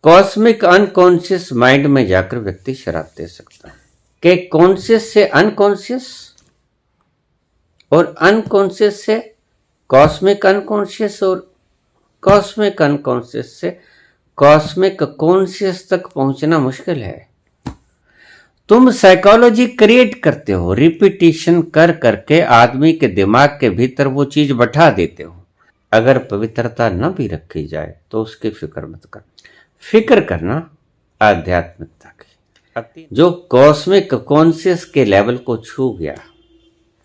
Cosmic unconscious mind में जाकर व्यक्ति शराब दे सकता है कि कॉन्शियस से अनकॉन्शियस और अनकॉन्शियस से कॉस्मिक अनकॉन्शियस और कॉस्मिक अनकॉन्शियस से कॉस्मिक कॉन्शियस तक पहुंचना मुश्किल है। तुम साइकोलॉजी क्रिएट करते हो, रिपीटिशन कर करके आदमी के दिमाग के भीतर वो चीज बैठा देते हो। अगर पवित्रता न भी रखी जाए तो उसकी फिक्र मत कर। फिक्र करना आध्यात्मिकता की। जो कॉस्मिक कॉन्शियस के लेवल को छू गया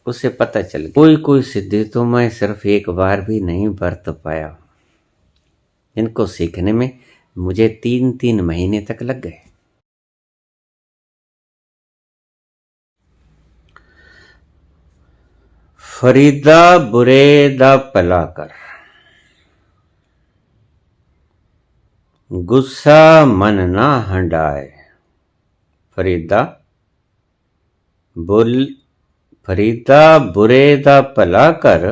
उसे पता चल गया कोई सिद्धि तो मैं सिर्फ एक बार भी नहीं बरत पाया। इनको सीखने में मुझे 3-3 महीने तक लग गए। फरीदा बुरेदा पलाकर, गुस्सा मन ना हंडाए। फरीदा बुरेदा पलाकर,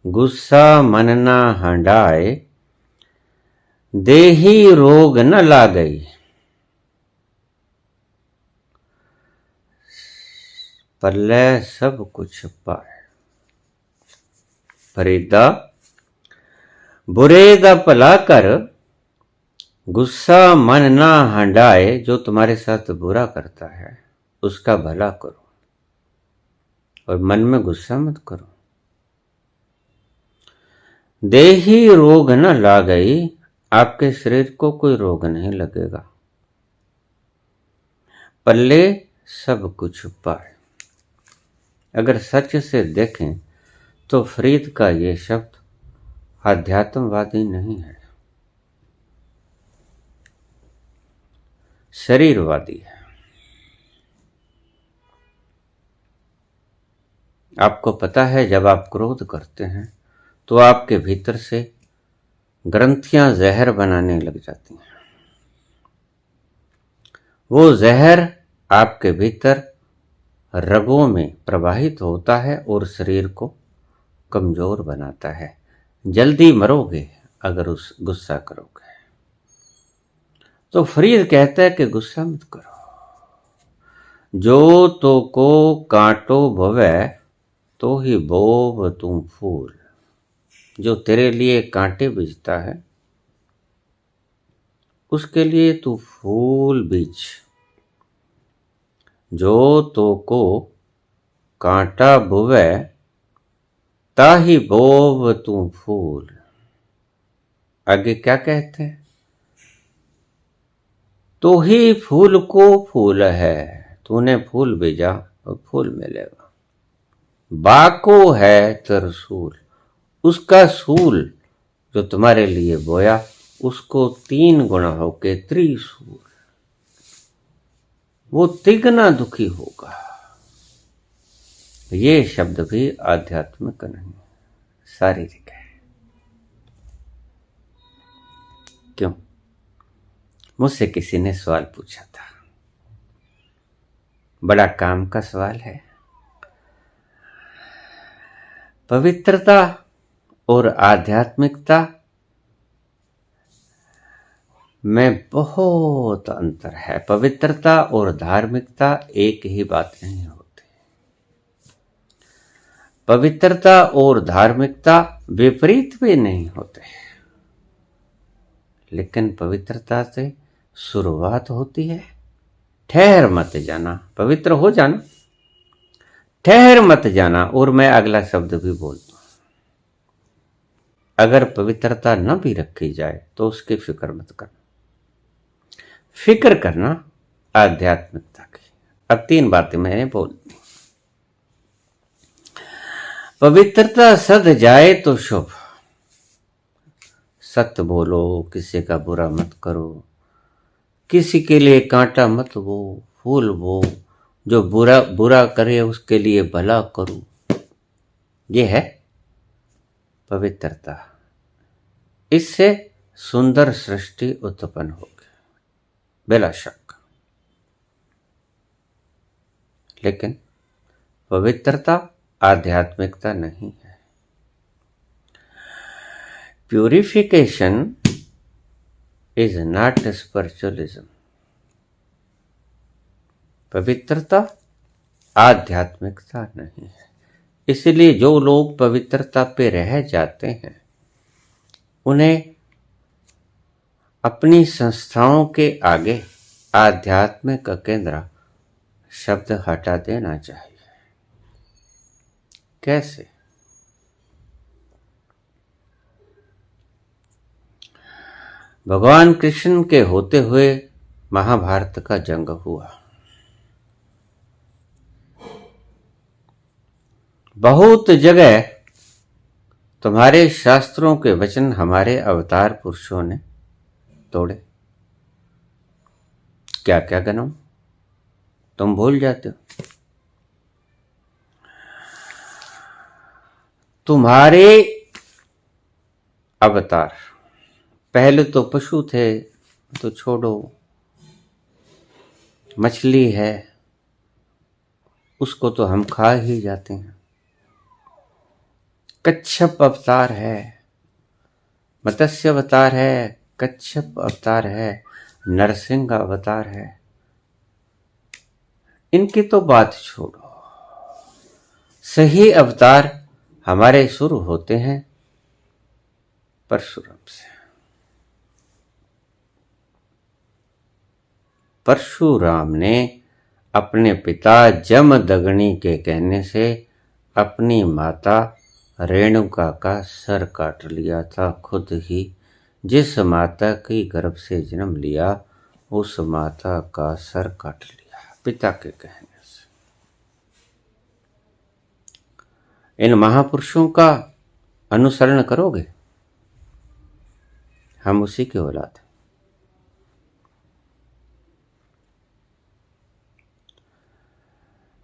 गुस्सा मन ना हंडाए। देही रोग न लागई, पल्ले सब कुछ पाए। फरीदा बुरेदा पलाकर, गुस्सा मन ना हंडाए। जो तुम्हारे साथ बुरा करता है उसका भला करो और मन में गुस्सा मत करो। देही रोग न लागई, आपके शरीर को कोई रोग नहीं लगेगा। पल्ले सब कुछ पाए। अगर सच से देखें तो फरीद का ये शब्द आध्यात्मवादी नहीं है, शरीरवादी है। आपको पता है जब आप क्रोध करते हैं तो आपके भीतर से ग्रंथियां जहर बनाने लग जाती हैं। वो जहर आपके भीतर रगों में प्रवाहित होता है और शरीर को कमजोर बनाता है। जल्दी मरोगे अगर उस गुस्सा करोगे। तो फरीद कहता है कि गुस्सा मत करो। जो तो को कांटो भवे तो ही बोव तुम फूल। जो तेरे लिए कांटे बीजता है उसके लिए तू फूल बीज। जो तो को कांटा बुवे ताही बोव तू फूल। आगे क्या कहते हैं? तो ही फूल को फूल है। तूने फूल बीजा और फूल मिलेगा। बाको है तरसूल, उसका सूल जो तुम्हारे लिए बोया उसको 3 गुना होके त्रिसूल। वो तिगना दुखी होगा। ये शब्द भी आध्यात्मिक नहीं, शारीरिक है। क्यों? मुझसे किसी ने सवाल पूछा था, बड़ा काम का सवाल है। पवित्रता और आध्यात्मिकता में बहुत अंतर है। पवित्रता और धार्मिकता एक ही बात नहीं होती। पवित्रता और धार्मिकता विपरीत भी नहीं होते, लेकिन पवित्रता से शुरुआत होती है। ठहर मत जाना, पवित्र हो जाना, ठहर मत जाना। और मैं अगला शब्द भी बोलता हूं, अगर पवित्रता न भी रखी जाए तो उसकी फिक्र मत करना। फिक्र करना आध्यात्मिकता की। अब 3 बातें मैंने बोल दी। पवित्रता सद जाए तो शुभ। सत्य बोलो, किसी का बुरा मत करो, किसी के लिए कांटा मत बो, फूल बो। जो बुरा करे उसके लिए भला करो। ये है पवित्रता। इससे सुंदर सृष्टि उत्पन्न होगी बिला शक। लेकिन पवित्रता आध्यात्मिकता नहीं है। Purification is not spiritualism. पवित्रता आध्यात्मिकता नहीं है। इसलिए जो लोग पवित्रता पे रह जाते हैं उन्हें अपनी संस्थाओं के आगे आध्यात्मिक का केंद्र शब्द हटा देना चाहिए। कैसे? भगवान कृष्ण के होते हुए महाभारत का जंग हुआ। बहुत जगह तुम्हारे शास्त्रों के वचन हमारे अवतार पुरुषों ने तोड़े। क्या क्या गनम तुम भूल जाते हो। तुम्हारे अवतार पहले तो पशु थे, तो छोड़ो, मछली है उसको तो हम खा ही जाते हैं। कच्छप अवतार है, मत्स्य अवतार है, कच्छप अवतार है, नरसिंह अवतार है। इनकी तो बात छोड़ो। सही अवतार हमारे शुरू होते हैं परशुराम से। परशुराम ने अपने पिता जमदग्नि के कहने से अपनी माता रेणुका का सर काट लिया था खुद ही। जिस माता की गर्भ से जन्म लिया उस माता का सर काट लिया पिता के कहने से। इन महापुरुषों का अनुसरण करोगे? हम उसी के औलाद हैं।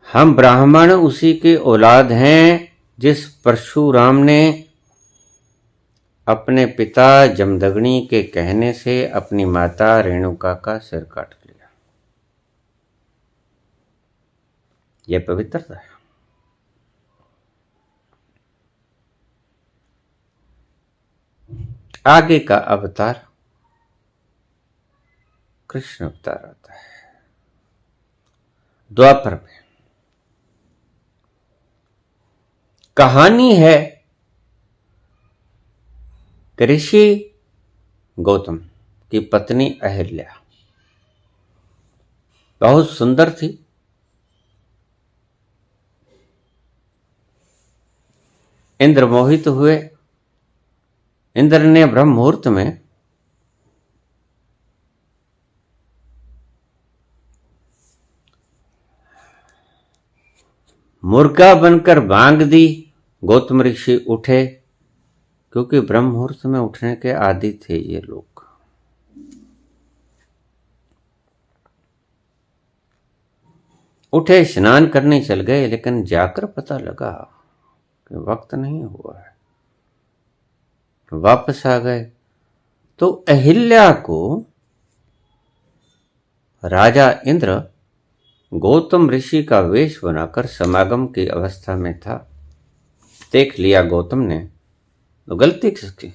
हम ब्राह्मण उसी के औलाद हैं जिस परशुराम ने अपने पिता जमदग्नि के कहने से अपनी माता रेणुका का सिर काट लिया। यह पवित्रता है। आगे का अवतार कृष्ण अवतार आता है द्वापर में। कहानी है कि ऋषि गौतम की पत्नी अहिल्या बहुत सुंदर थी। इंद्र मोहित हुए। इंद्र ने ब्रह्म मुहूर्त में मुर्गा बनकर बांग दी। गौतम ऋषि उठे, क्योंकि ब्रह्म मुहूर्त में उठने के आदी थे ये लोग। उठे, स्नान करने चल गए, लेकिन जाकर पता लगा कि वक्त नहीं हुआ है। वापस आ गए तो अहिल्या को राजा इंद्र गौतम ऋषि का वेश बनाकर समागम की अवस्था में था। देख लिया गौतम ने तो गलती किसकी?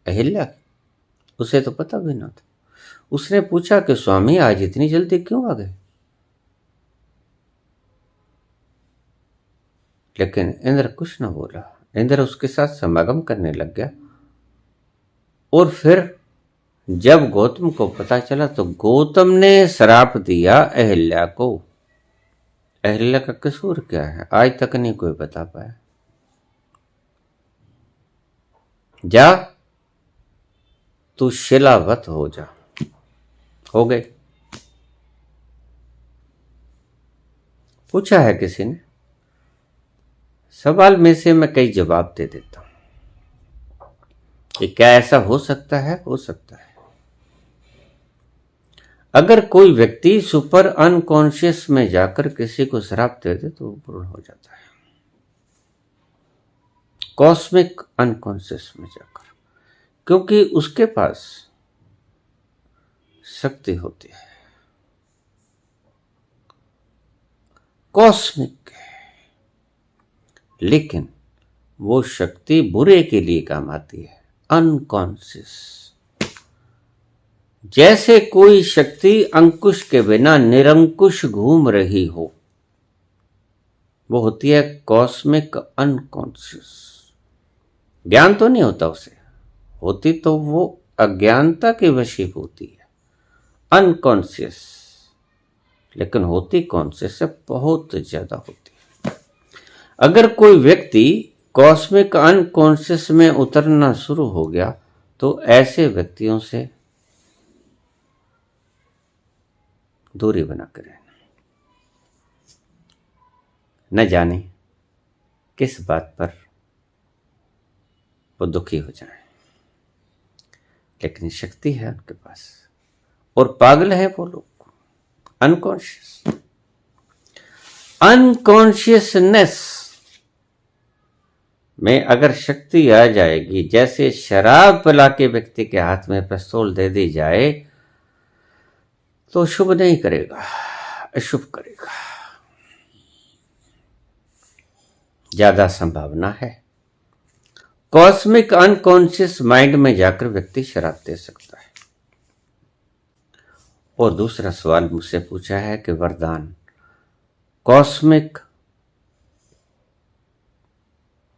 अहिल्या। उसे तो पता भी ना था। उसने पूछा कि स्वामी आज इतनी जल्दी क्यों आ गए? लेकिन इंद्र कुछ न बोला। इंद्र उसके साथ समागम करने लग गया। और फिर जब गौतम को पता चला तो गौतम ने श्राप दिया अहिल्या को। अहिल्या का कसूर क्या है आज तक नहीं कोई बता पाया। जा तू शिलावत हो जा। हो गए। पूछा है किसी ने, सवाल में से मैं कई जवाब दे देता हूं कि क्या ऐसा हो सकता है? हो सकता है। अगर कोई व्यक्ति सुपर अनकॉन्शियस में जाकर किसी को श्राप दे दे तो वो पूर्ण हो जाता है। कॉस्मिक अनकॉन्शियस में जाकर, क्योंकि उसके पास शक्ति होती है कॉस्मिक, लेकिन वो शक्ति बुरे के लिए काम आती है। अनकॉन्शियस जैसे कोई शक्ति अंकुश के बिना निरंकुश घूम रही हो, वो होती है कॉस्मिक अनकॉन्शियस। ज्ञान तो नहीं होता उसे, होती तो वो अज्ञानता की वशीभूति है, अनकॉन्शियस, लेकिन होती कॉन्शियस से बहुत ज्यादा होती है। अगर कोई व्यक्ति कॉस्मिक अनकॉन्शियस में उतरना शुरू हो गया तो ऐसे व्यक्तियों से दूरी बनाकर रहना। न जाने किस बात पर वो दुखी हो जाए, लेकिन शक्ति है उनके पास, और पागल है वो लोग। अनकॉन्शियस, अनकॉन्शियसनेस में अगर शक्ति आ जाएगी, जैसे शराब पिला के व्यक्ति के हाथ में पिस्तौल दे दी जाए तो शुभ नहीं करेगा, अशुभ करेगा। ज्यादा संभावना है कॉस्मिक अनकॉन्शियस माइंड में जाकर व्यक्ति शराब दे सकता है। और दूसरा सवाल मुझसे पूछा है कि वरदान कॉस्मिक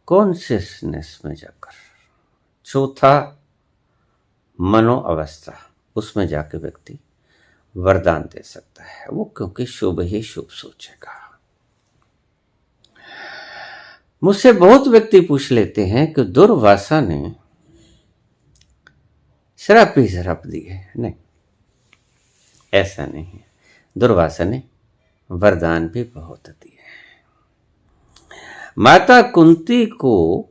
कॉन्शियसनेस में जाकर, चौथा मनो अवस्था, उसमें जाकर व्यक्ति वरदान दे सकता है। वो क्योंकि शुभ ही शुभ सोचेगा। मुझसे बहुत व्यक्ति पूछ लेते हैं कि दुर्वासा ने श्राप ही श्राप दी है। नहीं, ऐसा नहीं है। दुर्वासा ने वरदान भी बहुत दिए। माता कुंती को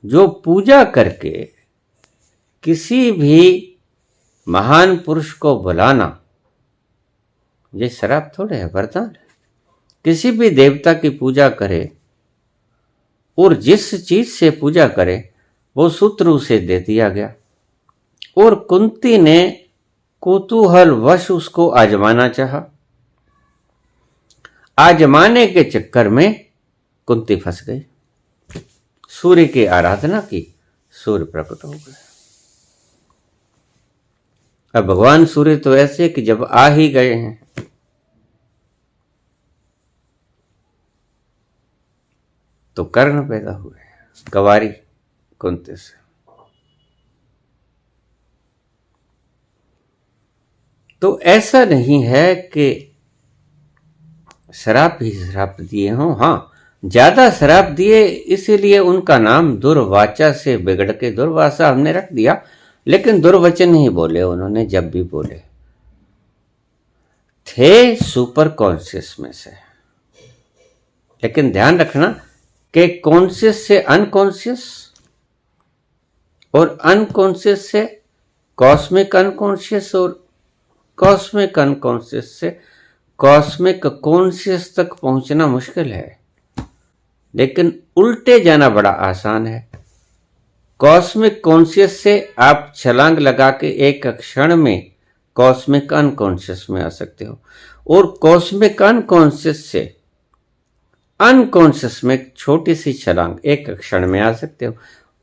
जो पूजा करके किसी भी महान पुरुष को बुलाना, ये श्राप थोड़े है, वरदान है। किसी भी देवता की पूजा करे और जिस चीज से पूजा करे वो सूत्र उसे दे दिया गया, और कुंती ने कौतूहल वश उसको आजमाना चाहा। आजमाने के चक्कर में कुंती फंस गई। सूर्य की आराधना की, सूर्य प्रकट हो गए। अब भगवान सूर्य तो ऐसे कि जब आ ही गए हैं तो कर्ण पैदा हुए, गवारी कुंती से। तो ऐसा नहीं है कि श्राप ही श्राप दिए हों। हाँ, ज्यादा श्राप दिए, इसीलिए उनका नाम दुर्वाचा से बिगड़ के दुर्वासा हमने रख दिया। लेकिन दुर्वचन ही बोले उन्होंने, जब भी बोले थे सुपर कॉन्शियस में से। लेकिन ध्यान रखना कि कॉन्शियस से अनकॉन्शियस और अनकॉन्शियस से कॉस्मिक अनकॉन्शियस और कॉस्मिक अनकॉन्शियस से कॉस्मिक कॉन्शियस तक पहुंचना मुश्किल है, लेकिन उल्टे जाना बड़ा आसान है। कॉस्मिक कॉन्शियस से आप छलांग लगा के एक क्षण में कॉस्मिक अनकॉन्शियस में आ सकते हो, और कॉस्मिक अनकॉन्शियस से अनकॉन्शियस में एक छोटी सी छलांग एक क्षण में आ सकते हो,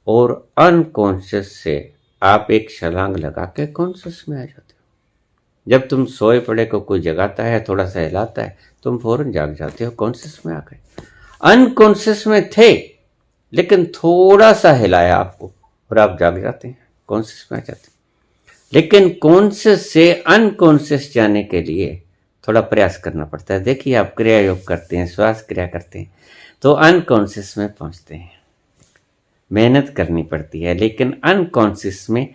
और अनकॉन्शियस से आप एक छलांग लगा के कॉन्शियस में आ जाते हो। जब तुम सोए पड़े को कोई जगाता है, थोड़ा सा हिलाता है, तुम फौरन जाग जाते हो, कॉन्शियस में आ गए। अनकॉन्शियस में थे लेकिन थोड़ा सा हिलाया आपको और आप जाग जाते हैं, कॉन्शियस में आ जाते हैं। लेकिन कॉन्शियस से अनकॉन्शियस जाने के लिए थोड़ा प्रयास करना पड़ता है। देखिए, आप क्रिया योग करते हैं, श्वास क्रिया करते हैं, तो अनकॉन्शियस में पहुंचते हैं। मेहनत करनी पड़ती है, लेकिन अनकॉन्शियस में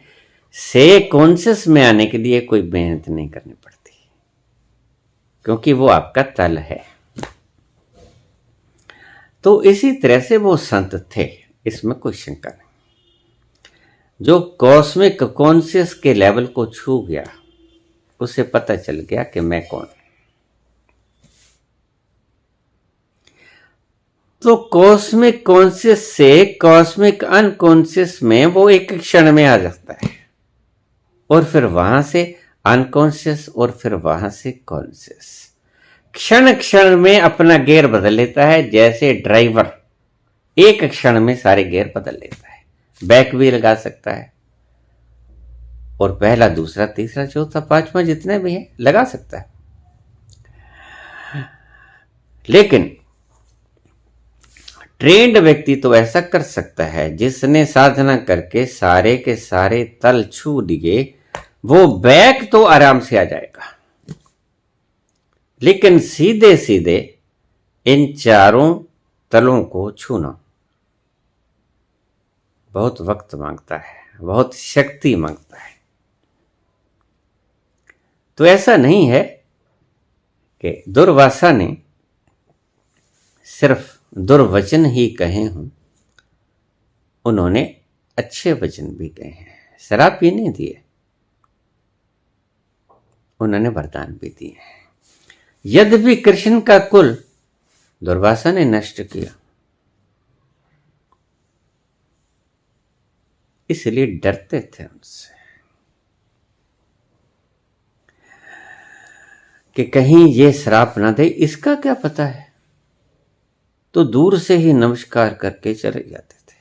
से कॉन्शियस में आने के लिए कोई मेहनत नहीं करनी पड़ती, क्योंकि वो आपका तल है। तो इसी तरह से वो संत थे, इसमें कोई शंका नहीं। जो कॉस्मिक कॉन्शियस के लेवल को छू गया, उसे पता चल गया कि मैं कौन। तो कॉस्मिक कॉन्शियस से कॉस्मिक अनकॉन्शियस में वो एक क्षण में आ जाता है, और फिर वहां से अनकॉन्शियस, और फिर वहां से कॉन्शियस। क्षण क्षण में अपना गियर बदल लेता है। जैसे ड्राइवर एक क्षण में सारे गियर बदल लेता है, बैक भी लगा सकता है, और पहला, दूसरा, तीसरा, चौथा, पांचवा जितने भी है लगा सकता है। लेकिन ट्रेंड व्यक्ति तो ऐसा कर सकता है, जिसने साधना करके सारे के सारे तल छू लिए, वो बैक तो आराम से आ जाएगा, लेकिन सीधे सीधे इन चारों तलों को छूना बहुत वक्त मांगता है, बहुत शक्ति मांगता है। तो ऐसा नहीं है कि दुर्वासा ने सिर्फ दुर्वचन ही कहे हों, उन्होंने अच्छे वचन भी कहे हैं, शराब पीने दिए, उन्होंने वरदान भी दिए हैं। यद्यपि कृष्ण का कुल दुर्वासा ने नष्ट किया, इसलिए डरते थे उनसे कि कहीं ये श्राप ना दे। इसका क्या पता है, तो दूर से ही नमस्कार करके चले जाते थे।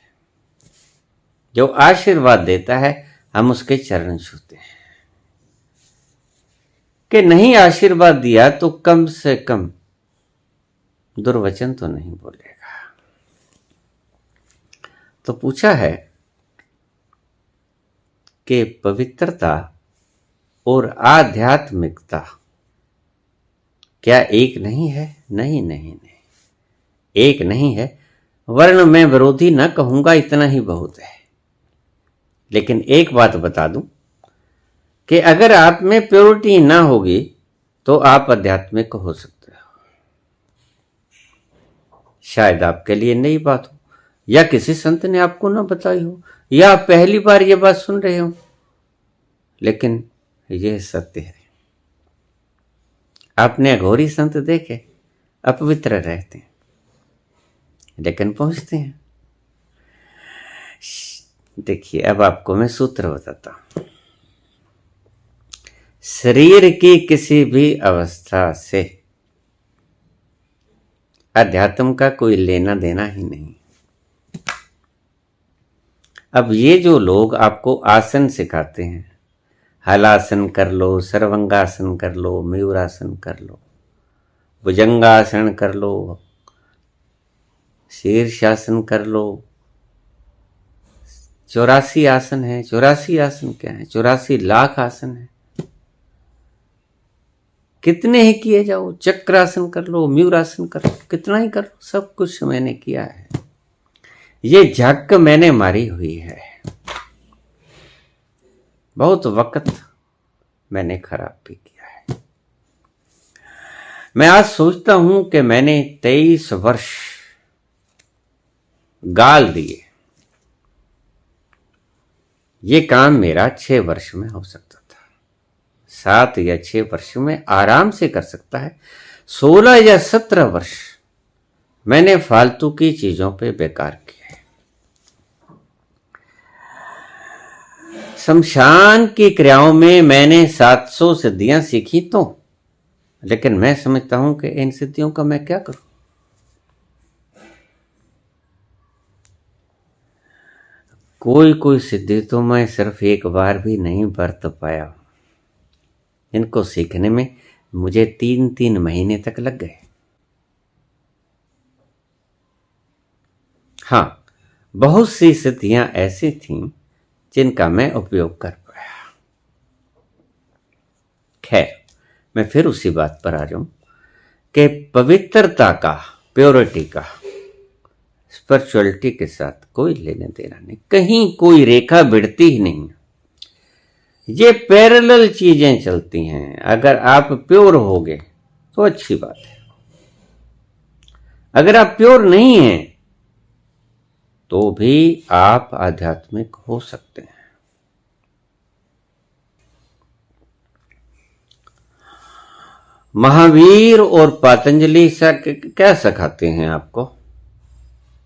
जो आशीर्वाद देता है हम उसके चरण छूते हैं, कि नहीं आशीर्वाद दिया तो कम से कम दुर्वचन तो नहीं बोलेगा। तो पूछा है कि पवित्रता और आध्यात्मिकता क्या एक नहीं है? नहीं नहीं नहीं, एक नहीं है। वर्ण में विरोधी न कहूंगा, इतना ही बहुत है। लेकिन एक बात बता दूं कि अगर आप में प्योरिटी ना होगी तो आप आध्यात्मिक हो सकते हो। शायद आपके लिए नई बात हो, या किसी संत ने आपको ना बताई हो, या आप पहली बार ये बात सुन रहे हो, लेकिन यह सत्य है। आपने अघोरी संत देखे, अपवित्र रहते हैं लेकिन पहुंचते हैं। देखिए, अब आपको मैं सूत्र बताता हूं। शरीर की किसी भी अवस्था से अध्यात्म का कोई लेना देना ही नहीं। अब ये जो लोग आपको आसन सिखाते हैं, हलासन कर लो, सर्वंगासन कर लो, मयूरासन कर लो, भुजंगासन कर लो, शीर्षासन कर लो, 84 आसन है। 84 आसन क्या है? 84 लाख आसन है। कितने ही किए जाओ, चक्रासन कर लो, मयूरासन कर लो, कितना ही कर लो, सब कुछ मैंने किया है। ये झक मैंने मारी हुई है, बहुत वक्त मैंने खराब भी किया है। मैं आज सोचता हूं कि मैंने 23 वर्ष गाल दिए। ये काम मेरा 6 वर्ष में हो सकता था, 7 या 6 वर्ष में आराम से कर सकता है। 16 या 17 वर्ष मैंने फालतू की चीजों पे बेकार किए। शमशान की क्रियाओं में मैंने 700 सिद्धियां सीखी तो, लेकिन मैं समझता हूं कि इन सिद्धियों का मैं क्या करूं। कोई सिद्धि तो मैं सिर्फ एक बार भी नहीं बरत पाया। इनको सीखने में मुझे 3-3 महीने तक लग गए। हाँ, बहुत सी सिद्धियां ऐसी थीं जिनका मैं उपयोग कर पाया। खैर, मैं फिर उसी बात पर आ जाऊं कि पवित्रता का, प्योरिटी का स्पिरिचुअलिटी के साथ कोई लेने देना नहीं, कहीं कोई रेखा भिड़ती ही नहीं। ये पैरेलल चीजें चलती हैं। अगर आप प्योर होगे तो अच्छी बात है, अगर आप प्योर नहीं हैं तो भी आप आध्यात्मिक हो सकते हैं। महावीर और पतंजलि क्या सिखाते हैं आपको?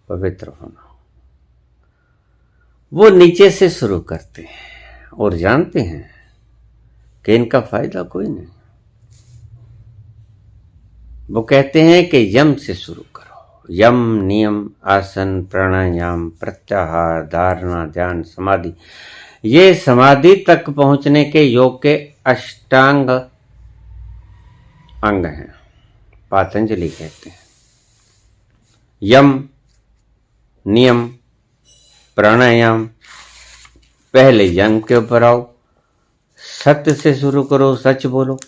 पवित्र होना। वो नीचे से शुरू करते हैं और जानते हैं कि इनका फायदा कोई नहीं। वो कहते हैं कि यम से शुरू करो। यम, नियम, आसन, प्राणायाम, प्रत्याहार, धारणा, ध्यान, समाधि, ये समाधि तक पहुंचने के योग के अष्टांग अंग हैं, पातंजलि कहते हैं। यम, नियम, प्राणायाम। पहले यम के ऊपर आओ, सत्य से शुरू करो, सच बोलो,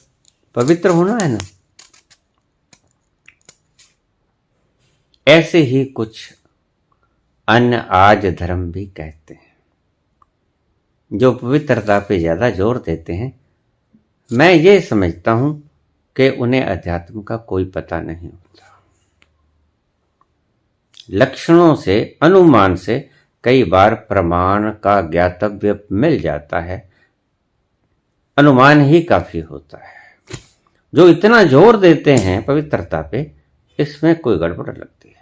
पवित्र होना है ना। ऐसे ही कुछ अन्य आज धर्म भी कहते हैं जो पवित्रता पे ज्यादा जोर देते हैं। मैं ये समझता हूं कि उन्हें अध्यात्म का कोई पता नहीं होता। लक्षणों से, अनुमान से कई बार प्रमाण का ज्ञातव्य मिल जाता है, अनुमान ही काफी होता है। जो इतना जोर देते हैं पवित्रता पे, इसमें कोई गड़बड़ लगती है।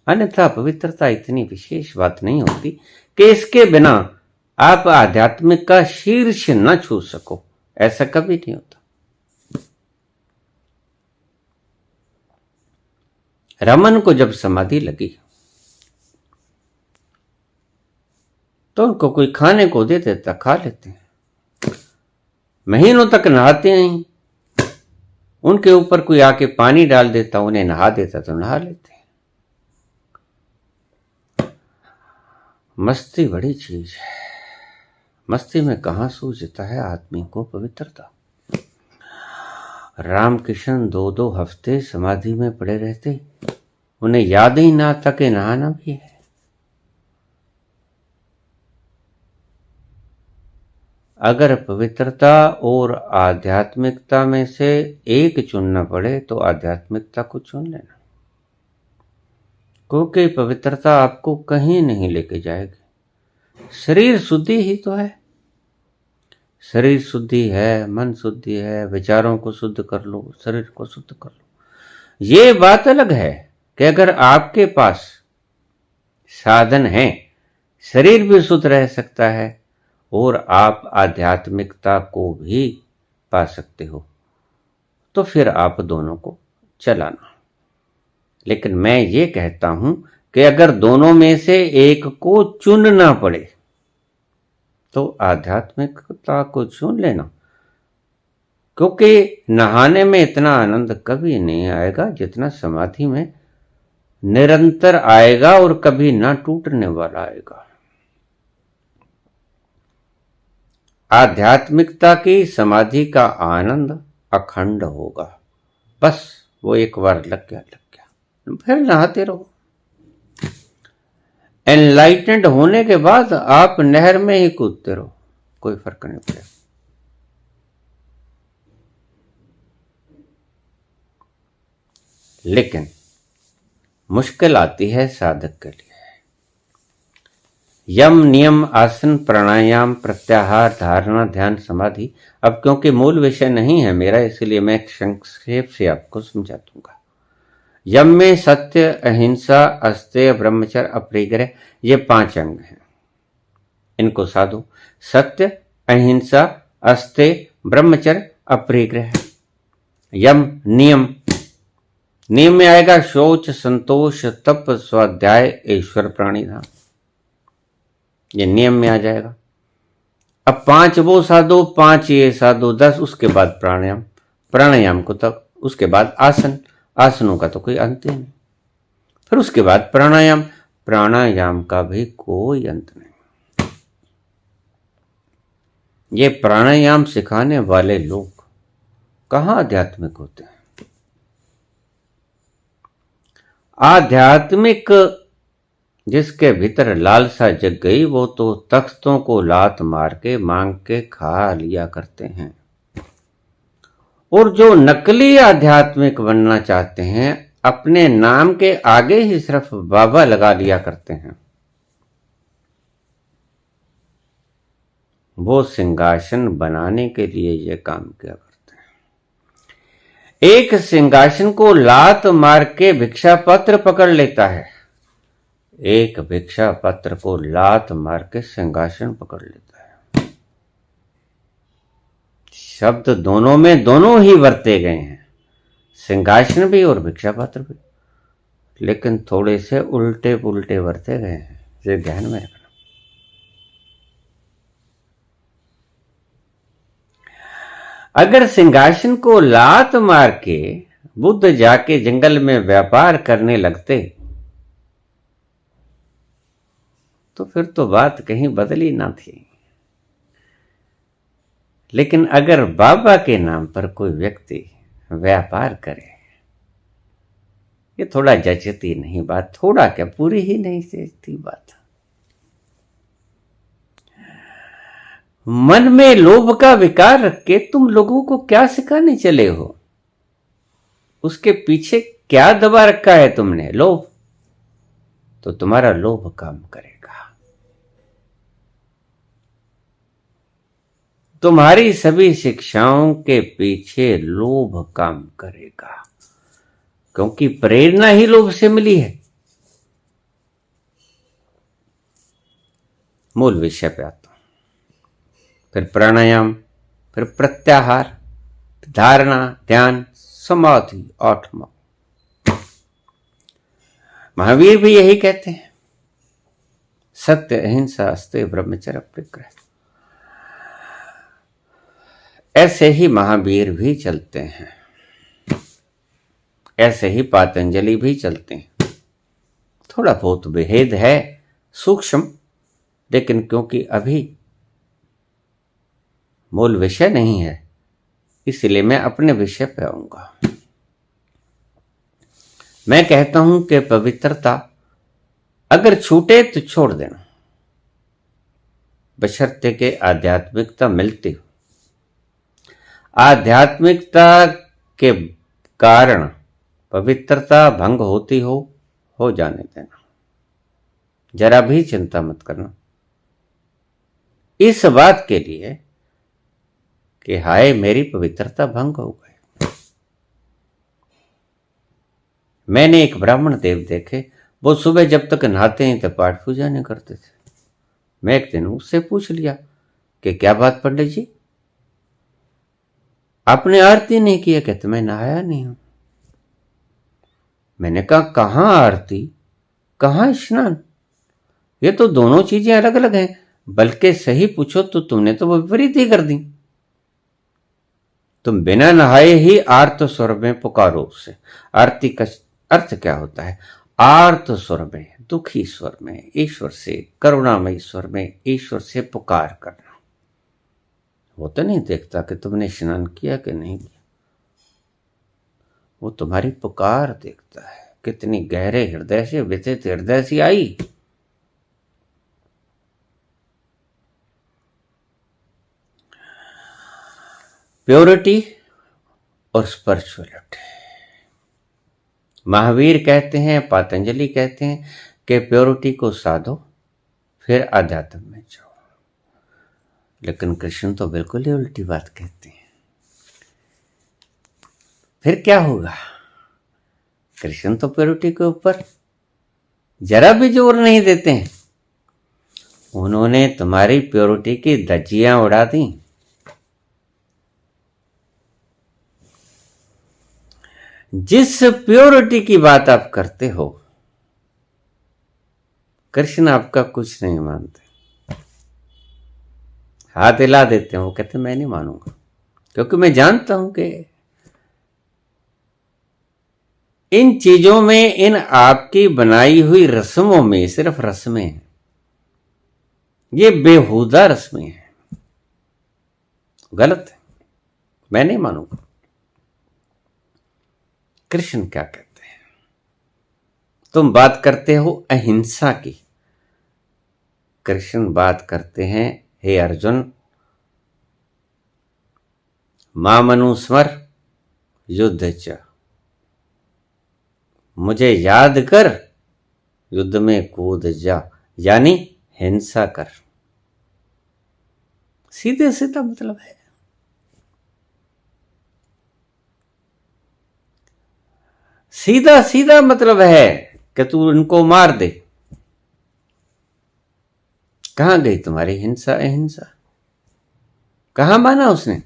अन्यथा पवित्रता इतनी विशेष बात नहीं होती कि इसके बिना आप आध्यात्मिक का शीर्ष न छू सको। ऐसा कभी नहीं होता। रमन को जब समाधि लगी तो उनको कोई खाने को दे देता, खा लेते हैं। महीनों तक नहाते नहीं। उनके ऊपर कोई आके पानी डाल देता, उन्हें नहा देता तो नहा लेते। मस्ती बड़ी चीज है। मस्ती में कहां सूझता है आदमी को पवित्रता। रामकृष्ण 2-2 हफ्ते समाधि में पड़े रहते, उन्हें याद ही ना आता कि नहाना भी है। अगर पवित्रता और आध्यात्मिकता में से एक चुनना पड़े तो आध्यात्मिकता को चुन लेना, क्योंकि पवित्रता आपको कहीं नहीं लेके जाएगी। शरीर शुद्धि ही तो है। शरीर शुद्धि है, मन शुद्धि है, विचारों को शुद्ध कर लो, शरीर को शुद्ध कर लो। ये बात अलग है कि अगर आपके पास साधन है, शरीर भी शुद्ध रह सकता है और आप आध्यात्मिकता को भी पा सकते हो, तो फिर आप दोनों को चलाना। लेकिन मैं ये कहता हूं कि अगर दोनों में से एक को चुनना पड़े तो आध्यात्मिकता को चुन लेना, क्योंकि नहाने में इतना आनंद कभी नहीं आएगा जितना समाधि में निरंतर आएगा और कभी ना टूटने वाला आएगा। आध्यात्मिकता की समाधि का आनंद अखंड होगा। बस वो एक बार लग गया, फिर नहाते रहो। एनलाइटेंड होने के बाद आप नहर में ही कूदते रहो, कोई फर्क नहीं पड़ेगा। लेकिन मुश्किल आती है साधक के लिए। यम, नियम, आसन, प्राणायाम, प्रत्याहार, धारणा, ध्यान, समाधि। अब क्योंकि मूल विषय नहीं है मेरा, इसलिए मैं संक्षेप से आपको समझा दूंगा। यम में सत्य, अहिंसा, अस्तेय, ब्रह्मचर्य, अपरिग्रह, ये 5 अंग हैं। इनको साधो। सत्य, अहिंसा, अस्तेय, ब्रह्मचर्य, अपरिग्रह। यम, नियम। नियम में आएगा शौच, संतोष, तप, स्वाध्याय, ईश्वर प्राणिधाम। ये नियम में आ जाएगा। अब 5 वो साधो, 5 ये साधो, 10 उसके बाद प्राणायाम। प्राणायाम को तब उसके बाद आसन, आसनों का तो कोई अंत ही नहीं। फिर उसके बाद प्राणायाम, प्राणायाम का भी कोई अंत नहीं। ये प्राणायाम सिखाने वाले लोग कहां आध्यात्मिक होते हैं। आध्यात्मिक जिसके भीतर लालसा जग गई वो तो तख्तों को लात मार के मांग के खा लिया करते हैं, और जो नकली आध्यात्मिक बनना चाहते हैं अपने नाम के आगे ही सिर्फ बाबा लगा लिया करते हैं। वो सिंहासन बनाने के लिए ये काम किया करते हैं। एक सिंहासन को लात मार के भिक्षा पत्र पकड़ लेता है, एक भिक्षा पत्र को लात मार के सिंहासन पकड़ लेता है। शब्द दोनों में दोनों ही वरते गए हैं, सिंहासन भी और भिक्षा पत्र भी, लेकिन थोड़े से उल्टे पुल्टे वरते गए हैं। ये ध्यान में रखना। अगर सिंहासन को लात मार के बुद्ध जाके जंगल में व्यापार करने लगते तो फिर तो बात कहीं बदली ना थी। लेकिन अगर बाबा के नाम पर कोई व्यक्ति व्यापार करे, ये थोड़ा जचती नहीं बात, थोड़ा क्या पूरी ही नहीं जचती बात। मन में लोभ का विकार रख के तुम लोगों को क्या सिखाने चले हो? उसके पीछे क्या दबा रखा है तुमने? लोभ। तो तुम्हारा लोभ काम करेगा। तुम्हारी सभी शिक्षाओं के पीछे लोभ काम करेगा, क्योंकि प्रेरणा ही लोभ से मिली है। मूल विषय पे आता हूं। फिर प्राणायाम, फिर प्रत्याहार, धारणा, ध्यान, समाधि, आत्मा। महावीर भी यही कहते हैं, सत्य, अहिंसा, अस्तेय, ब्रह्मचर्य, परिग्रह। ऐसे ही महावीर भी चलते हैं, ऐसे ही पातंजलि भी चलते हैं। थोड़ा बहुत भेद है, सूक्ष्म, लेकिन क्योंकि अभी मूल विषय नहीं है, इसलिए मैं अपने विषय पे आऊंगा। मैं कहता हूं कि पवित्रता अगर छूटे तो छोड़ देना, बशर्ते के आध्यात्मिकता मिलती हो। आध्यात्मिकता के कारण पवित्रता भंग होती हो जाने देना, जरा भी चिंता मत करना इस बात के लिए कि हाय मेरी पवित्रता भंग हो गई। मैंने एक ब्राह्मण देव देखे, वो सुबह जब तक नहाते हैं तब पाठ पूजा नहीं करते थे। मैं एक दिन उससे पूछ लिया कि क्या बात पंडित जी, आपने आरती नहीं किया? कहते मैं नहाया नहीं हूं। मैंने कहा कहां आरती, कहां स्नान? ये तो दोनों चीजें अलग अलग हैं। बल्कि सही पूछो तो तुमने तो विपरीत ही कर दी। तुम बिना नहाए ही आर्त स्वर में पुकारो उससे। आरती का अर्थ क्या होता है? आर्त स्वर में, दुखी स्वर में, ईश्वर से, करुणामय स्वर में ईश्वर से पुकार करना। वो तो नहीं देखता कि तुमने स्नान किया कि नहीं किया, वो तुम्हारी पुकार देखता है, कितनी गहरे हृदय से, विदित हृदय से आई। प्योरिटी और स्पिरिचुअलिटी। महावीर कहते हैं, पातंजलि कहते हैं कि प्योरिटी को साधो फिर आध्यात्म में जाओ। लेकिन कृष्ण तो बिल्कुल ही उल्टी बात कहते हैं। फिर क्या होगा? कृष्ण तो प्योरिटी के ऊपर जरा भी जोर नहीं देते हैं। उन्होंने तुम्हारी प्योरिटी की धज्जियां उड़ा दी। जिस प्योरिटी की बात आप करते हो, कृष्ण आपका कुछ नहीं मानते, हाथ हिला देते हैं। वो कहते मैं नहीं मानूंगा, क्योंकि मैं जानता हूं कि इन चीजों में, इन आपकी बनाई हुई रस्मों में सिर्फ रस्में हैं। ये बेहुदा रस्में हैं, गलत है, मैं नहीं मानूंगा। कृष्ण क्या कहते हैं? तुम बात करते हो अहिंसा की, कृष्ण बात करते हैं हे अर्जुन, मामनुस्मर युद्ध च, मुझे याद कर युद्ध में कूद जा, यानी हिंसा कर। सीधे सीधा मतलब है। सीधा सीधा मतलब है कि तू इनको मार दे। कहां गई तुम्हारी हिंसा अहिंसा? कहां माना उसने?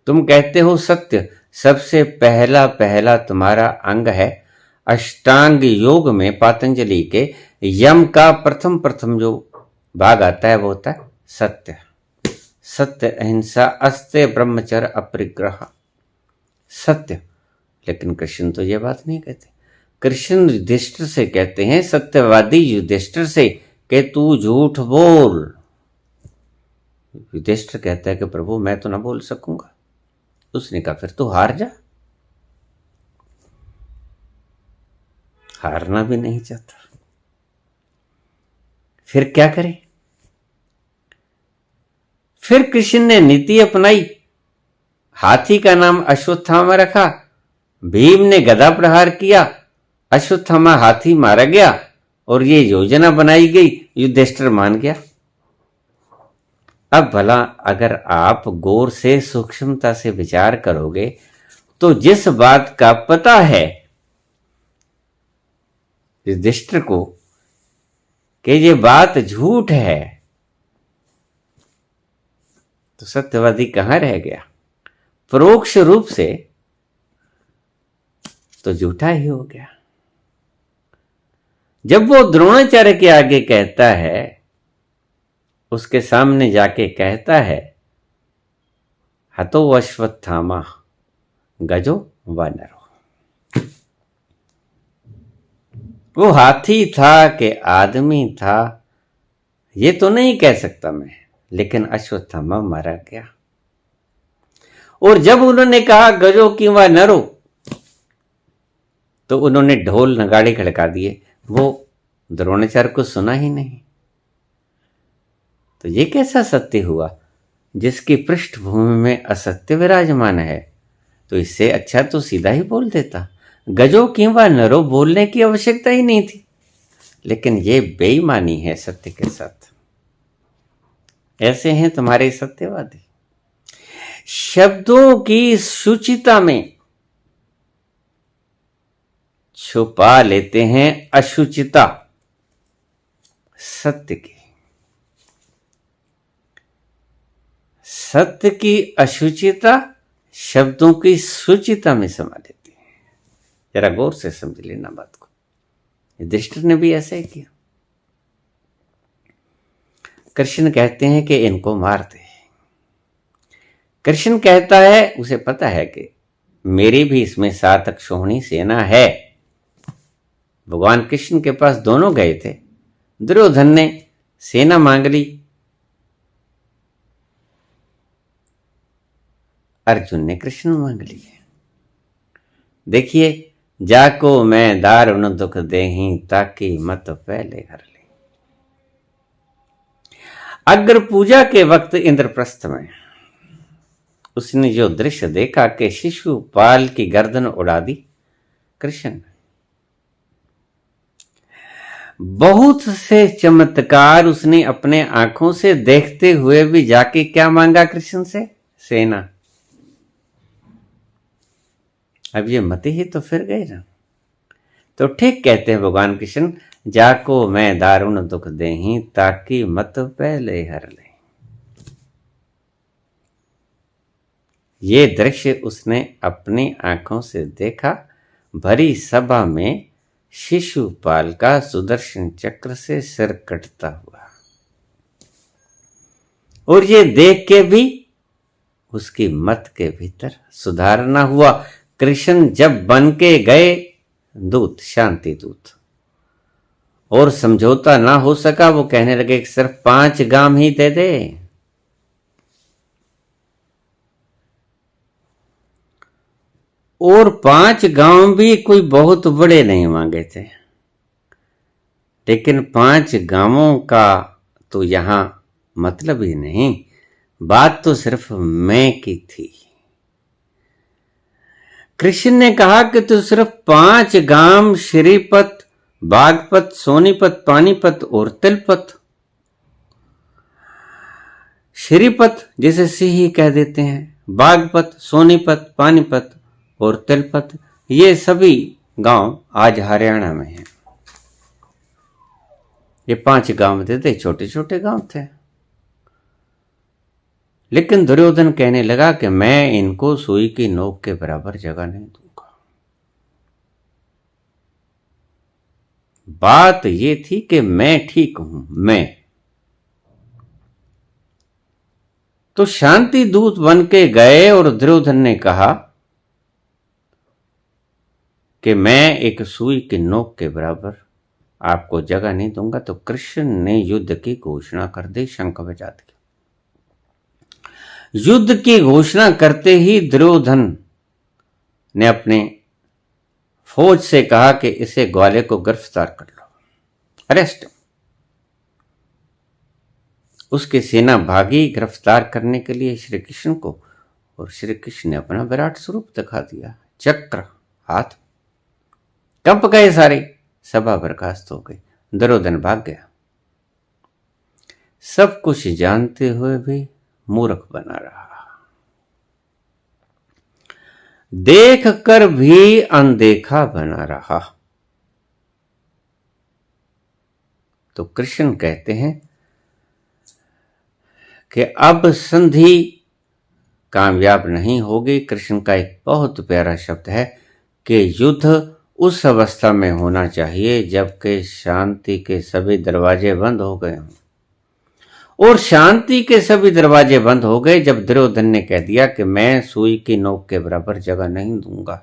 तुम कहते हो सत्य, सबसे पहला पहला तुम्हारा अंग है अष्टांग योग में। पातंजलि के यम का प्रथम जो भाग आता है वो होता है सत्य। सत्य अहिंसा अस्त्य ब्रह्मचर्य अपरिग्रह। सत्य, लेकिन कृष्ण तो ये बात नहीं कहते। कृष्ण युधिष्ठिर से कहते हैं, सत्यवादी युधिष्ठिर से, कि तू झूठ बोल। युधिष्ठिर कहता है कि प्रभु मैं तो ना बोल सकूंगा। उसने कहा फिर तू हार जा। हारना भी नहीं चाहता, फिर क्या करे? फिर कृष्ण ने नीति अपनाई, हाथी का नाम अश्वत्थामा रखा। भीम ने गदा प्रहार किया, अश्वत्थामा हाथी मारा गया और ये योजना बनाई गई। युधिष्ठिर मान गया। अब भला अगर आप गौर से सूक्ष्मता से विचार करोगे तो जिस बात का पता है युधिष्ठिर को कि ये बात झूठ है, तो सत्यवादी कहां रह गया? परोक्ष रूप से तो झूठा ही हो गया। जब वो द्रोणाचार्य के आगे कहता है, उसके सामने जाके कहता है, हतो अश्वत्थामा गजो वानरो। वो हाथी था कि आदमी था ये तो नहीं कह सकता मैं, लेकिन अश्वत्थामा मारा गया। और जब उन्होंने कहा गजो कि वा नरो, तो उन्होंने ढोल नगाड़े खड़का दिए। वो द्रोणाचार्य को सुना ही नहीं। तो ये कैसा सत्य हुआ जिसकी पृष्ठभूमि में असत्य विराजमान है? तो इससे अच्छा तो सीधा ही बोल देता, गजो किंवा नरो, बोलने की आवश्यकता ही नहीं थी। लेकिन ये बेईमानी है सत्य के साथ। ऐसे हैं तुम्हारे सत्यवादी, शब्दों की शुचिता में छुपा लेते हैं अशुचिता सत्य की। सत्य की अशुचिता शब्दों की शुचिता में समा लेती है। जरा गौर से समझ लेना बात को। युधिष्ठिर ने भी ऐसा ही किया। कृष्ण कहते हैं कि इनको मार दे। कृष्ण कहता है, उसे पता है कि मेरी भी इसमें 7 अक्षौहिणी सेना है। भगवान कृष्ण के पास दोनों गए थे। दुर्योधन ने सेना मांग ली, अर्जुन ने कृष्ण मांग ली। देखिए, जाको मैं दारुण दुख देही, ताकि मत पहले हर ले। अग्र पूजा के वक्त इंद्रप्रस्थ में उसने जो दृश्य देखा कि शिशुपाल की गर्दन उड़ा दी कृष्ण। बहुत से चमत्कार उसने अपने आंखों से देखते हुए भी जाके क्या मांगा कृष्ण से? सेना। अब ये मत ही तो फिर गए ना। तो ठीक कहते हैं भगवान कृष्ण, जाको मैं दारुण दुख देही, ताकि मत पहले हर ले। ये दृश्य उसने अपनी आंखों से देखा। भरी सभा में शिशुपाल का सुदर्शन चक्र से सिर कटता हुआ, और ये देख के भी उसकी मत के भीतर सुधार ना हुआ। कृष्ण जब बन के गए दूत, शांति दूत, और समझौता ना हो सका, वो कहने लगे कि सिर्फ 5 गाम ही दे दे। और 5 गांव भी कोई बहुत बड़े नहीं मांगे थे, लेकिन 5 गांवों का तो यहां मतलब ही नहीं। बात तो सिर्फ मैं की थी। कृष्ण ने कहा कि तू सिर्फ 5 गांव श्रीपत, बागपत, सोनीपत, पानीपत और तिलपत। श्रीपत जिसे सिही कह देते हैं, बागपत, सोनीपत, पानीपत और तिलपत, ये सभी गांव आज हरियाणा में हैं। ये 5 गांव थे, छोटे छोटे गांव थे। लेकिन दुर्योधन कहने लगा कि मैं इनको सुई की नोक के बराबर जगह नहीं दूंगा। बात ये थी कि मैं ठीक हूं, मैं तो शांति दूत बन के गए और दुर्योधन ने कहा कि मैं एक सुई की नोक के बराबर आपको जगह नहीं दूंगा। तो कृष्ण ने युद्ध की घोषणा कर दी, शंख बजा दिया। युद्ध की घोषणा करते ही दुर्योधन ने अपने फौज से कहा कि इसे ग्वाले को गिरफ्तार कर लो, अरेस्ट। उसकी सेना भागी गिरफ्तार करने के लिए श्री कृष्ण को, और श्री कृष्ण ने अपना विराट स्वरूप दिखा दिया, चक्र हाथ। कंप गए सारे, सभा बर्खास्त हो गई, दुर्योधन भाग गया। सब कुछ जानते हुए भी मूर्ख बना रहा, देख कर भी अनदेखा बना रहा। तो कृष्ण कहते हैं कि अब संधि कामयाब नहीं होगी। कृष्ण का एक बहुत प्यारा शब्द है कि युद्ध उस अवस्था में होना चाहिए जबकि शांति के सभी दरवाजे बंद हो गए हों। और शांति के सभी दरवाजे बंद हो गए जब दुर्योधन ने कह दिया कि मैं सुई की नोक के बराबर जगह नहीं दूंगा।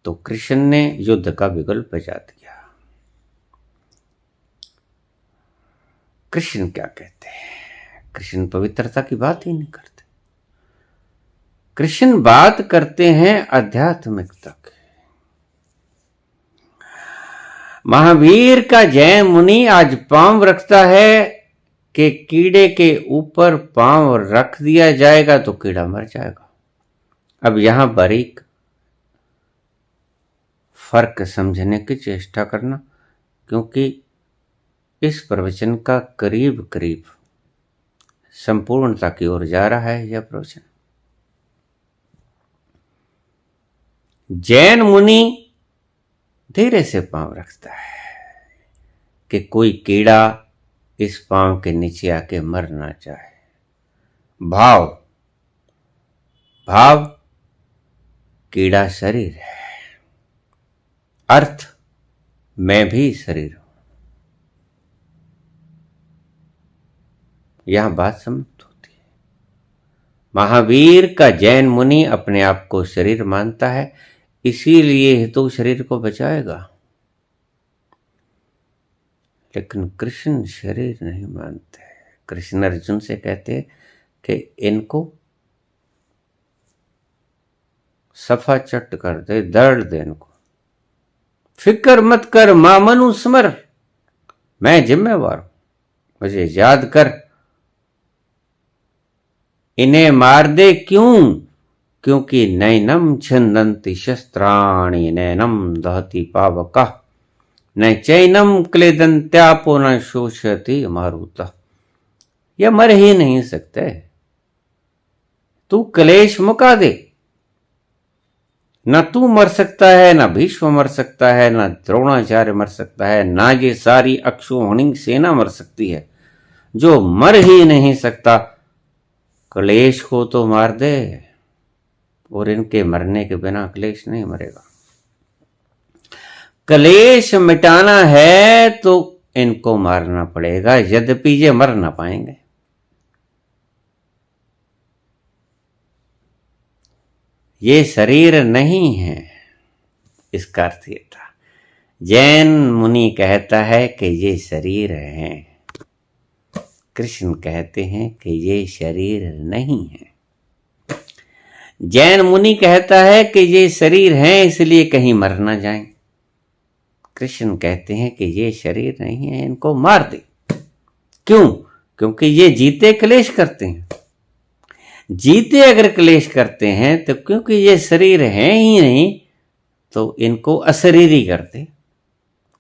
तो कृष्ण ने युद्ध का बिगुल बजा दिया। कृष्ण क्या कहते हैं? कृष्ण पवित्रता की बात ही नहीं करते। कृष्ण बात करते हैं आध्यात्मिकता की। महावीर का जैन मुनि आज पांव रखता है कि कीड़े के ऊपर पांव रख दिया जाएगा तो कीड़ा मर जाएगा। अब यहां बारीक फर्क समझने की चेष्टा करना, क्योंकि इस प्रवचन का करीब करीब संपूर्णता की ओर जा रहा है यह प्रवचन। जैन मुनि धीरे से पांव रखता है कि कोई कीड़ा इस पांव के नीचे आके मर ना जाए। भाव भाव कीड़ा शरीर है, अर्थ मैं भी शरीर हूं। यहां बात समाप्त होती है। महावीर का जैन मुनि अपने आप को शरीर मानता है, इसीलिए तो शरीर को बचाएगा। लेकिन कृष्ण शरीर नहीं मानते। कृष्ण अर्जुन से कहते कि इनको सफा चट कर दे, दर्द दे इनको, फिक्र मत कर, मां मनु स्मर, मैं जिम्मेवार हूं, मुझे याद कर। इन्हें मार दे, क्यों? क्योंकि नैनम छिन्दन्ति शस्त्राणि नैनम दहति पावका न चैनम क्लेदन्त्यापो न शोषयति मारुतः। यह मर ही नहीं सकते। तू क्लेश मुका दे। न तू मर सकता है, न भीष्म मर सकता है, न द्रोणाचार्य मर सकता है, ना ये सारी अक्षौहिणी सेना मर सकती है। जो मर ही नहीं सकता, क्लेश को तो मार दे, और इनके मरने के बिना क्लेश नहीं मरेगा। क्लेश मिटाना है तो इनको मारना पड़ेगा, यद्यपि ये मर ना पाएंगे। ये शरीर नहीं है, इसका अर्थ ये था। जैन मुनि कहता है कि ये शरीर है, कृष्ण कहते हैं कि ये शरीर नहीं है। जैन मुनि कहता है कि ये शरीर है इसलिए कहीं मर ना जाएं। कृष्ण कहते हैं कि ये शरीर नहीं है, इनको मार दे। क्यों? क्योंकि ये जीते क्लेश करते हैं। जीते अगर क्लेश करते हैं तो क्योंकि ये शरीर है ही नहीं तो इनको अशरीरी करते,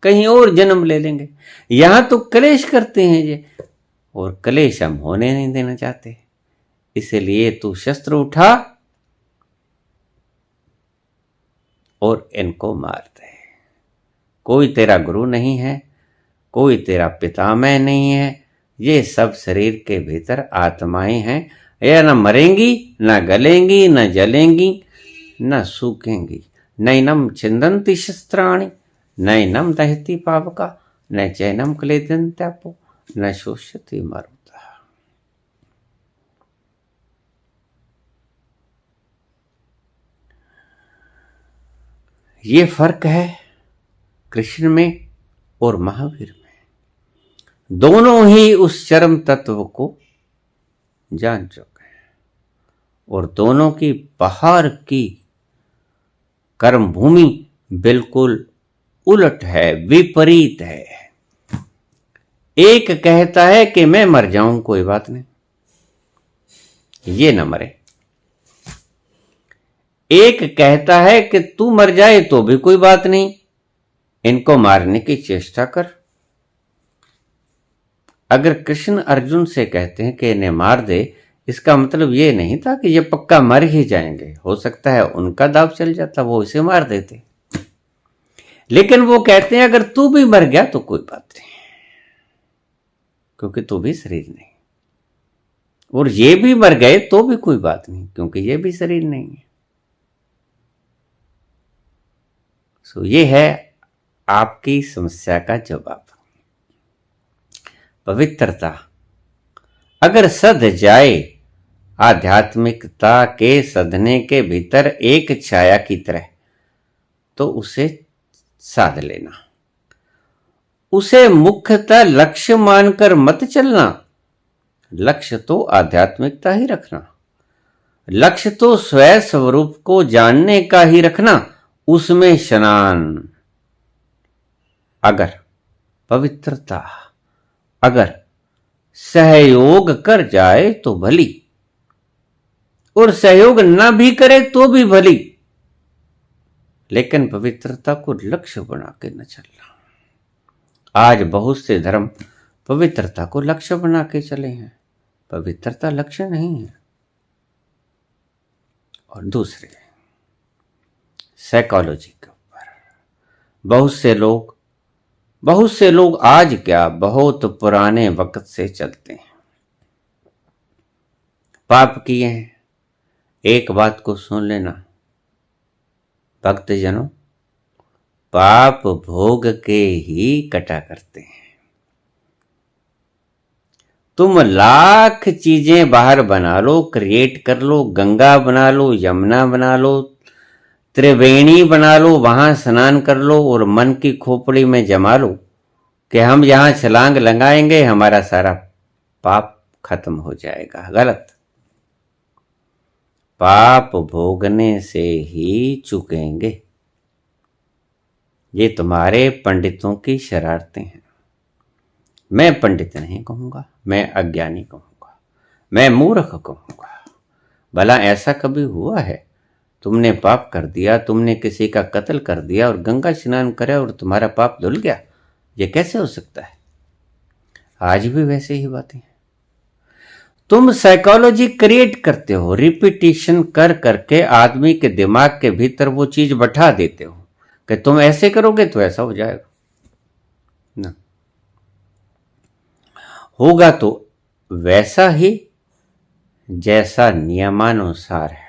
कहीं और जन्म ले लेंगे। यहां तो क्लेश करते हैं ये, और क्लेश हम होने नहीं देना चाहते। इसलिए तू शस्त्र उठा और इनको मार दे। कोई तेरा गुरु नहीं है, कोई तेरा पितामह नहीं है, ये सब शरीर के भीतर आत्माएं हैं। यह न मरेंगी, न गलेंगी, न जलेंगी, न सूखेंगी। नैनम छिन्दन्ति शस्त्राणि नैनम दहति पावका न चैनम क्लेदन्त्यापो न शोषयति मारुतः। ये फर्क है कृष्ण में और महावीर में। दोनों ही उस चरम तत्व को जान चुके हैं और दोनों की बाहर की कर्म भूमि बिल्कुल उलट है, विपरीत है। एक कहता है कि मैं मर जाऊं कोई बात नहीं, ये न मरे। एक कहता है कि तू मर जाए तो भी कोई बात नहीं, इनको मारने की चेष्टा कर। अगर कृष्ण अर्जुन से कहते हैं कि इन्हें मार दे, इसका मतलब ये नहीं था कि ये पक्का मर ही जाएंगे। हो सकता है उनका दाव चल जाता, वो इसे मार देते। लेकिन वो कहते हैं अगर तू भी मर गया तो कोई बात नहीं, क्योंकि तू भी शरीर नहीं, और ये भी मर गए तो भी कोई बात नहीं, क्योंकि ये भी शरीर नहीं है। सो ये है आपकी समस्या का जवाब। पवित्रता अगर सध जाए, आध्यात्मिकता के सधने के भीतर एक छाया की तरह, तो उसे साध लेना। उसे मुख्यतः लक्ष्य मानकर मत चलना। लक्ष्य तो आध्यात्मिकता ही रखना, लक्ष्य तो स्वयं स्वरूप को जानने का ही रखना, उसमें स्नान। अगर पवित्रता अगर सहयोग कर जाए तो भली, और सहयोग न भी करे तो भी भली, लेकिन पवित्रता को लक्ष्य बना के न चलना। आज बहुत से धर्म पवित्रता को लक्ष्य बना के चले हैं। पवित्रता लक्ष्य नहीं है। और दूसरे साइकोलॉजी के ऊपर बहुत से लोग आज क्या बहुत पुराने वक्त से चलते हैं। पाप किए हैं। एक बात को सुन लेना भक्तजनों, पाप भोग के ही कटा करते हैं। तुम लाख चीजें बाहर बना लो, क्रिएट कर लो, गंगा बना लो, यमुना बना लो, त्रिवेणी बना लो, वहां स्नान कर लो और मन की खोपड़ी में जमा लो कि हम यहां छलांग लगाएंगे, हमारा सारा पाप खत्म हो जाएगा। गलत। पाप भोगने से ही चुकेंगे। ये तुम्हारे पंडितों की शरारतें हैं। मैं पंडित नहीं कहूंगा, मैं अज्ञानी कहूंगा, मैं मूर्ख कहूंगा। भला ऐसा कभी हुआ है तुमने पाप कर दिया, तुमने किसी का कत्ल कर दिया और गंगा स्नान करे और तुम्हारा पाप धुल गया? ये कैसे हो सकता है? आज भी वैसे ही बातें हैं। तुम साइकोलॉजी क्रिएट करते हो, रिपीटिशन कर करके आदमी के दिमाग के भीतर वो चीज बैठा देते हो कि तुम ऐसे करोगे तो ऐसा हो जाएगा ना, होगा तो वैसा ही जैसा नियमानुसार है।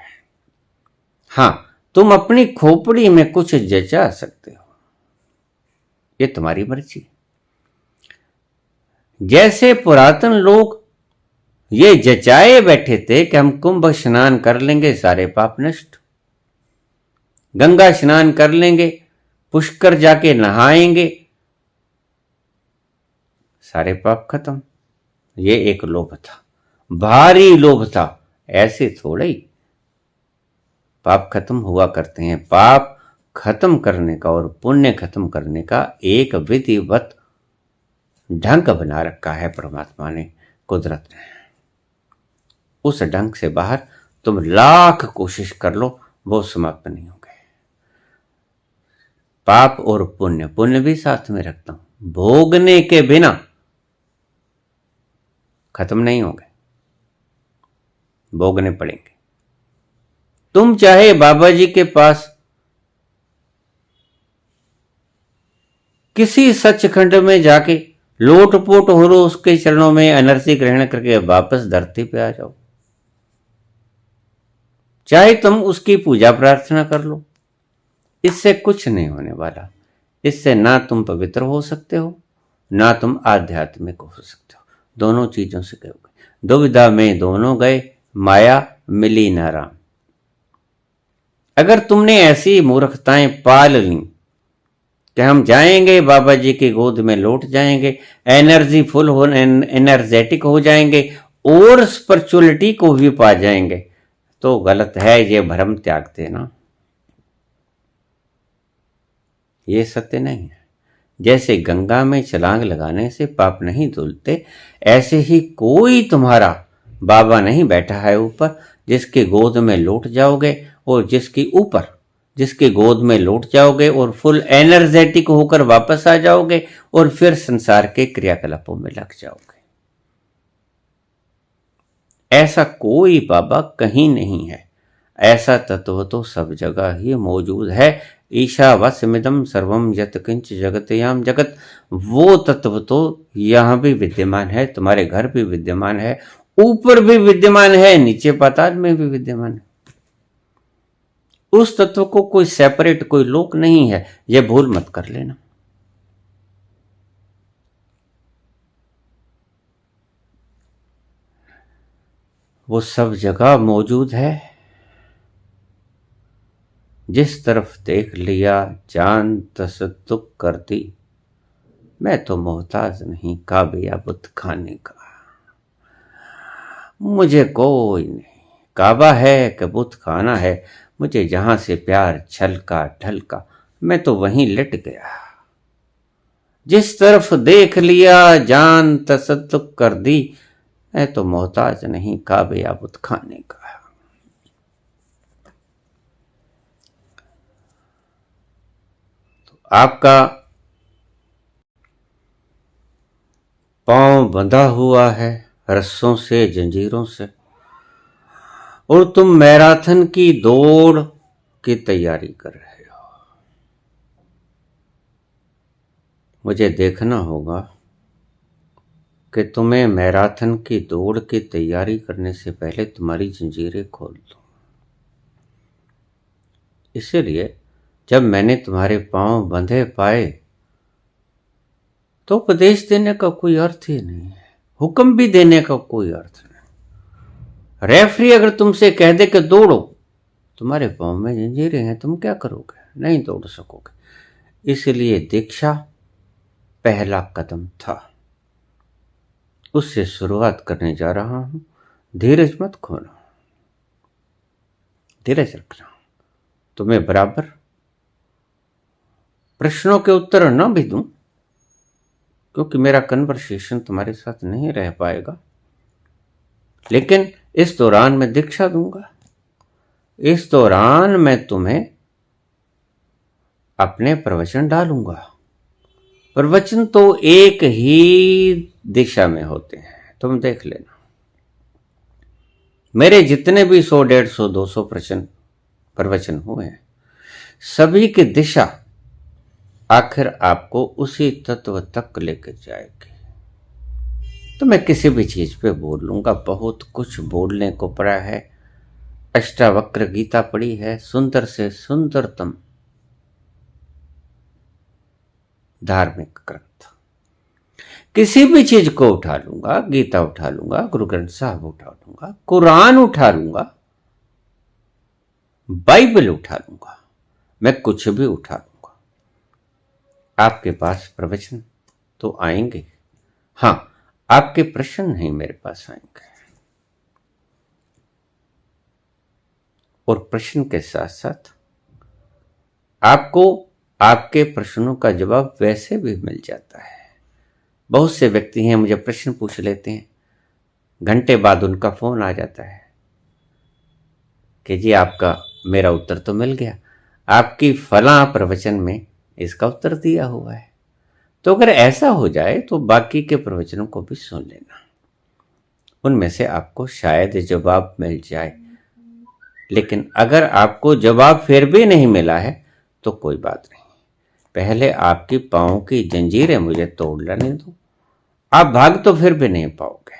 हां, तुम अपनी खोपड़ी में कुछ जचा सकते हो, ये तुम्हारी मर्जी। जैसे पुरातन लोग ये जचाए बैठे थे कि हम कुंभ स्नान कर लेंगे सारे पाप नष्ट, गंगा स्नान कर लेंगे, पुष्कर जाके नहाएंगे, सारे पाप खत्म। ये एक लोभ था, भारी लोभ था। ऐसे थोड़े ही पाप खत्म हुआ करते हैं। पाप खत्म करने का और पुण्य खत्म करने का एक विधिवत ढंग बना रखा है परमात्मा ने, कुदरत ने। उस ढंग से बाहर तुम लाख कोशिश कर लो, वो समाप्त नहीं होंगे। पाप और पुण्य, पुण्य भी साथ में रखता हूं, भोगने के बिना खत्म नहीं होंगे, भोगने पड़ेंगे। तुम चाहे बाबा जी के पास किसी सचखंड में जाके लोटपोट हो लो, उसके चरणों में अनर्सी ग्रहण करके वापस धरती पे आ जाओ, चाहे तुम उसकी पूजा प्रार्थना कर लो, इससे कुछ नहीं होने वाला। इससे ना तुम पवित्र हो सकते हो, ना तुम आध्यात्मिक हो सकते हो। दोनों चीजों से गए, दुविधा में दोनों गए, माया मिली ना राम। अगर तुमने ऐसी मूर्खताएं पाल ली कि हम जाएंगे बाबा जी की गोद में लौट जाएंगे, एनर्जी फुल हो, एनर्जेटिक हो जाएंगे और स्पिरिचुअलिटी को भी पा जाएंगे, तो गलत है। ये भ्रम त्याग देना, ये सत्य नहीं है। जैसे गंगा में छलांग लगाने से पाप नहीं धुलते, ऐसे ही कोई तुम्हारा बाबा नहीं बैठा है ऊपर जिसके गोद में लौट जाओगे और जिसके गोद में लौट जाओगे और फुल एनर्जेटिक होकर वापस आ जाओगे और फिर संसार के क्रियाकलापों में लग जाओगे। ऐसा कोई बाबा कहीं नहीं है। ऐसा तत्व तो सब जगह ही मौजूद है। ईशावास्यमिदं सर्वम यत् किंच जगत्याम जगत, वो तत्व तो यहां भी विद्यमान है, तुम्हारे घर भी विद्यमान है, ऊपर भी विद्यमान है, नीचे पाताल में भी विद्यमान है। उस तत्व को कोई सेपरेट, कोई लोक नहीं है, यह भूल मत कर लेना। वो सब जगह मौजूद है। जिस तरफ देख लिया जान तसद्दुक कर दी, मैं तो मोहताज नहीं काबे या बुत खाने का। मुझे कोई नहीं, काबा है कि बुत खाना है, मुझे जहां से प्यार छलका ढलका, मैं तो वहीं लिट गया। जिस तरफ देख लिया जान तसद्दुक कर दी, मैं तो मोहताज नहीं काबे या बुत खाने का। आपका पांव बंधा हुआ है रस्सों से, जंजीरों से, और तुम मैराथन की दौड़ की तैयारी कर रहे हो। मुझे देखना होगा कि तुम्हें मैराथन की दौड़ की तैयारी करने से पहले तुम्हारी जंजीरें खोल दूं। इसीलिए जब मैंने तुम्हारे पांव बंधे पाए तो उपदेश देने का कोई अर्थ ही नहीं है, हुक्म भी देने का कोई अर्थ नहीं। रेफरी अगर तुमसे कह दे कि दौड़ो, तुम्हारे पांव में जंजीरें हैं, तुम क्या करोगे? नहीं दौड़ सकोगे। इसलिए दीक्षा पहला कदम था, उससे शुरुआत करने जा रहा हूं। धीरज मत खोना, धीरज रखना। तुम्हें बराबर प्रश्नों के उत्तर न भी दूं, क्योंकि मेरा कन्वर्सेशन तुम्हारे साथ नहीं रह पाएगा, लेकिन इस दौरान मैं दीक्षा दूंगा। इस दौरान मैं तुम्हें अपने प्रवचन डालूंगा। प्रवचन तो एक ही दिशा में होते हैं, तुम देख लेना। मेरे जितने भी 100, 150, 200 प्रवचन हुए हैं, सभी की दिशा आखिर आपको उसी तत्व तक लेकर जाएगी। तो मैं किसी भी चीज पे बोल लूंगा, बहुत कुछ बोलने को पड़ा है। अष्टावक्र गीता पढ़ी है, सुंदर से सुंदरतम धार्मिक ग्रंथ। किसी भी चीज को उठा लूंगा, गीता उठा लूंगा, गुरु ग्रंथ साहब उठा लूंगा, कुरान उठा लूंगा, बाइबल उठा लूंगा, मैं कुछ भी उठा लूंगा। आपके पास प्रवचन तो आएंगे, हां, आपके प्रश्न नहीं मेरे पास आएंगे। और प्रश्न के साथ साथ आपको आपके प्रश्नों का जवाब वैसे भी मिल जाता है। बहुत से व्यक्ति हैं, मुझे प्रश्न पूछ लेते हैं, घंटे बाद उनका फोन आ जाता है कि जी आपका मेरा उत्तर तो मिल गया, आपकी फलां प्रवचन में इसका उत्तर दिया हुआ है। तो अगर ऐसा हो जाए तो बाकी के प्रवचनों को भी सुन लेना, उनमें से आपको शायद जवाब मिल जाए। लेकिन अगर आपको जवाब फिर भी नहीं मिला है तो कोई बात नहीं, पहले आपकी पांव की जंजीरें मुझे तोड़ लेने दो। आप भाग तो फिर भी नहीं पाओगे,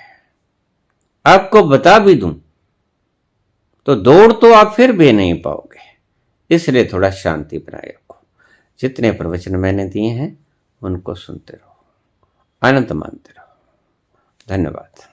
आपको बता भी दूं तो दौड़ तो आप फिर भी नहीं पाओगे। इसलिए थोड़ा शांति बनाए रखो। जितने प्रवचन मैंने दिए हैं उनको सुनते रहो, आनंद मानते रहो। धन्यवाद।